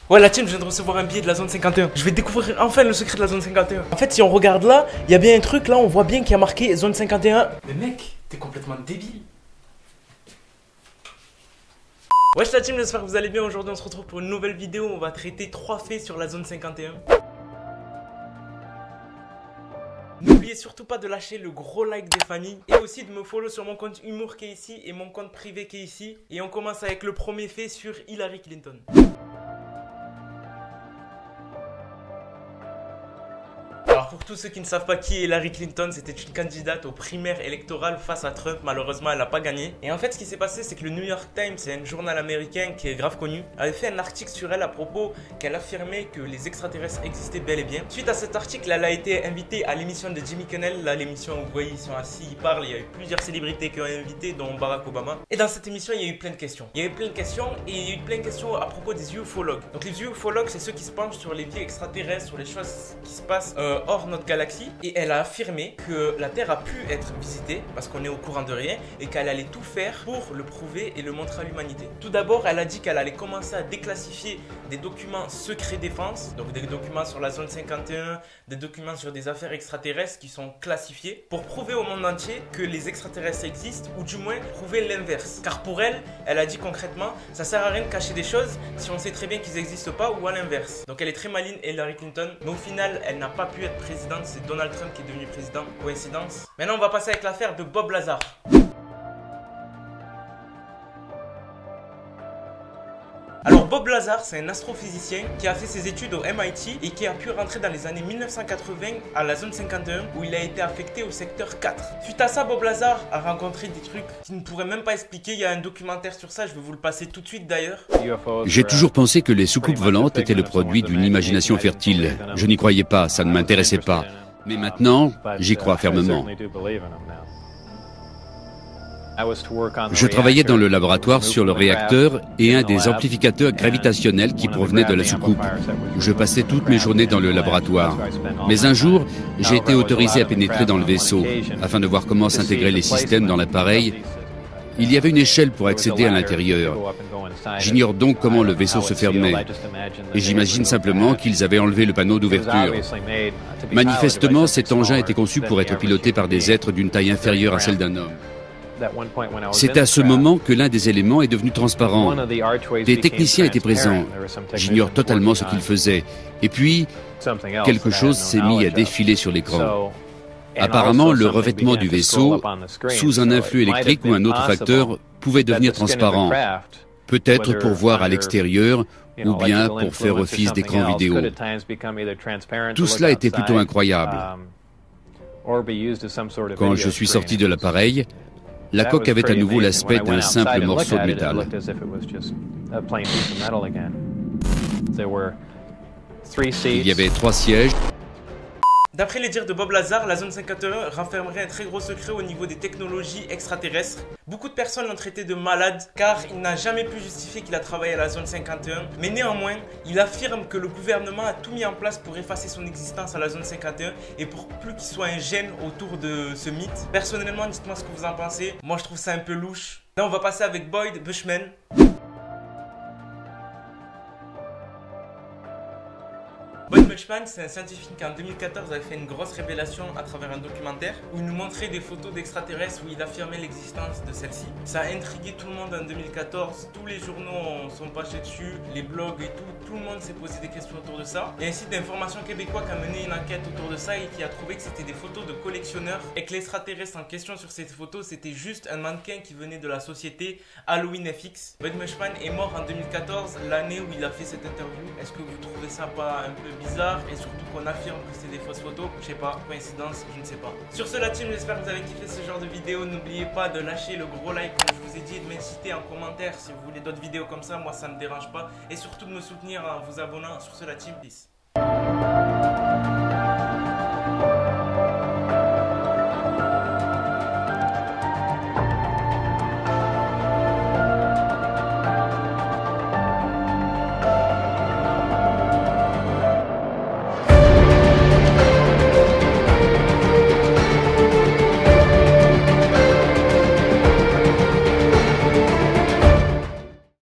Ouais, la team, je viens de recevoir un billet de la zone 51. Je vais découvrir enfin le secret de la zone 51. En fait, si on regarde là, il y a bien un truc là, on voit bien qu'il y a marqué zone 51. Mais mec, t'es complètement débile. Wesh la team, j'espère que vous allez bien. Aujourd'hui, on se retrouve pour une nouvelle vidéo. On va traiter 3 faits sur la zone 51. N'oubliez surtout pas de lâcher le gros like des familles et aussi de me follow sur mon compte humour qui est ici et mon compte privé qui est ici. Et on commence avec le premier fait sur Hillary Clinton. Alors pour tous ceux qui ne savent pas qui est Hillary Clinton, c'était une candidate aux primaires électorales face à Trump. Malheureusement, elle n'a pas gagné. Et en fait, ce qui s'est passé, c'est que le New York Times, c'est un journal américain qui est grave connu, avait fait un article sur elle à propos qu'elle affirmait que les extraterrestres existaient bel et bien. Suite à cet article, elle a été invitée à l'émission de Jimmy Kimmel. Là, l'émission où vous voyez, ils sont assis, ils parlent. Il y a eu plusieurs célébrités qui ont invité, dont Barack Obama. Et dans cette émission, il y a eu plein de questions. Il y a eu plein de questions et il y a eu plein de questions à propos des ufologues. Donc les ufologues, c'est ceux qui se penchent sur les vies extraterrestres, sur les choses qui se passent hors notre galaxie. Et elle a affirmé que la Terre a pu être visitée parce qu'on est au courant de rien et qu'elle allait tout faire pour le prouver et le montrer à l'humanité. Tout d'abord, elle a dit qu'elle allait commencer à déclassifier des documents secrets défense, donc des documents sur la zone 51, des documents sur des affaires extraterrestres qui sont classifiés pour prouver au monde entier que les extraterrestres existent ou du moins prouver l'inverse. Car pour elle, elle a dit concrètement, ça sert à rien de cacher des choses si on sait très bien qu'ils n'existent pas ou à l'inverse. Donc elle est très maligne, Hillary Clinton, mais au final, elle n'a pas pu être présidente. C'est Donald Trump qui est devenu président. Coïncidence. Maintenant, on va passer avec l'affaire de Bob Lazar. Alors Bob Lazar, c'est un astrophysicien qui a fait ses études au MIT et qui a pu rentrer dans les années 1980 à la zone 51 où il a été affecté au secteur 4. Suite à ça, Bob Lazar a rencontré des trucs qu'il ne pourrait même pas expliquer. Il y a un documentaire sur ça, je vais vous le passer tout de suite d'ailleurs. J'ai toujours pensé que les soucoupes volantes étaient le produit d'une imagination fertile. Je n'y croyais pas, ça ne m'intéressait pas. Mais maintenant, j'y crois fermement. Je travaillais dans le laboratoire sur le réacteur et un des amplificateurs gravitationnels qui provenaient de la soucoupe. Je passais toutes mes journées dans le laboratoire. Mais un jour, j'ai été autorisé à pénétrer dans le vaisseau afin de voir comment s'intégraient les systèmes dans l'appareil. Il y avait une échelle pour accéder à l'intérieur. J'ignore donc comment le vaisseau se fermait. Et j'imagine simplement qu'ils avaient enlevé le panneau d'ouverture. Manifestement, cet engin était conçu pour être piloté par des êtres d'une taille inférieure à celle d'un homme. C'est à ce moment que l'un des éléments est devenu transparent. Des techniciens étaient présents. J'ignore totalement ce qu'ils faisaient. Et puis, quelque chose s'est mis à défiler sur l'écran. Apparemment, le revêtement du vaisseau, sous un influx électrique ou un autre facteur, pouvait devenir transparent. Peut-être pour voir à l'extérieur, ou bien pour faire office d'écran vidéo. Tout cela était plutôt incroyable. Quand je suis sorti de l'appareil, la coque avait à nouveau l'aspect d'un simple morceau de métal. Il y avait 3 sièges. D'après les dires de Bob Lazar, la zone 51 renfermerait un très gros secret au niveau des technologies extraterrestres. Beaucoup de personnes l'ont traité de malade car il n'a jamais pu justifier qu'il a travaillé à la zone 51. Mais néanmoins, il affirme que le gouvernement a tout mis en place pour effacer son existence à la zone 51 et pour plus qu'il soit un gêne autour de ce mythe. Personnellement, dites-moi ce que vous en pensez. Moi, je trouve ça un peu louche. Là, on va passer avec Boyd Bushman. Boyd Bushman, c'est un scientifique qui en 2014 avait fait une grosse révélation à travers un documentaire où il nous montrait des photos d'extraterrestres où il affirmait l'existence de celles-ci. Ça a intrigué tout le monde en 2014, tous les journaux sont penchés dessus, les blogs et tout le monde s'est posé des questions autour de ça. Il y a un site d'information québécois qui a mené une enquête autour de ça et qui a trouvé que c'était des photos de collectionneurs et que l'extraterrestre en question sur ces photos c'était juste un mannequin qui venait de la société Halloween FX. Boyd Bushman est mort en 2014, l'année où il a fait cette interview. Est-ce que vous trouvez ça pas un peu bizarre et surtout qu'on affirme que c'est des fausses photos? Je sais pas, coïncidence, je ne sais pas. Sur ce la team, j'espère que vous avez kiffé ce genre de vidéo. N'oubliez pas de lâcher le gros like comme je vous ai dit et de m'inciter en commentaire si vous voulez d'autres vidéos comme ça, moi ça me dérange pas. Et surtout de me soutenir en vous abonnant. Sur ce la team, peace.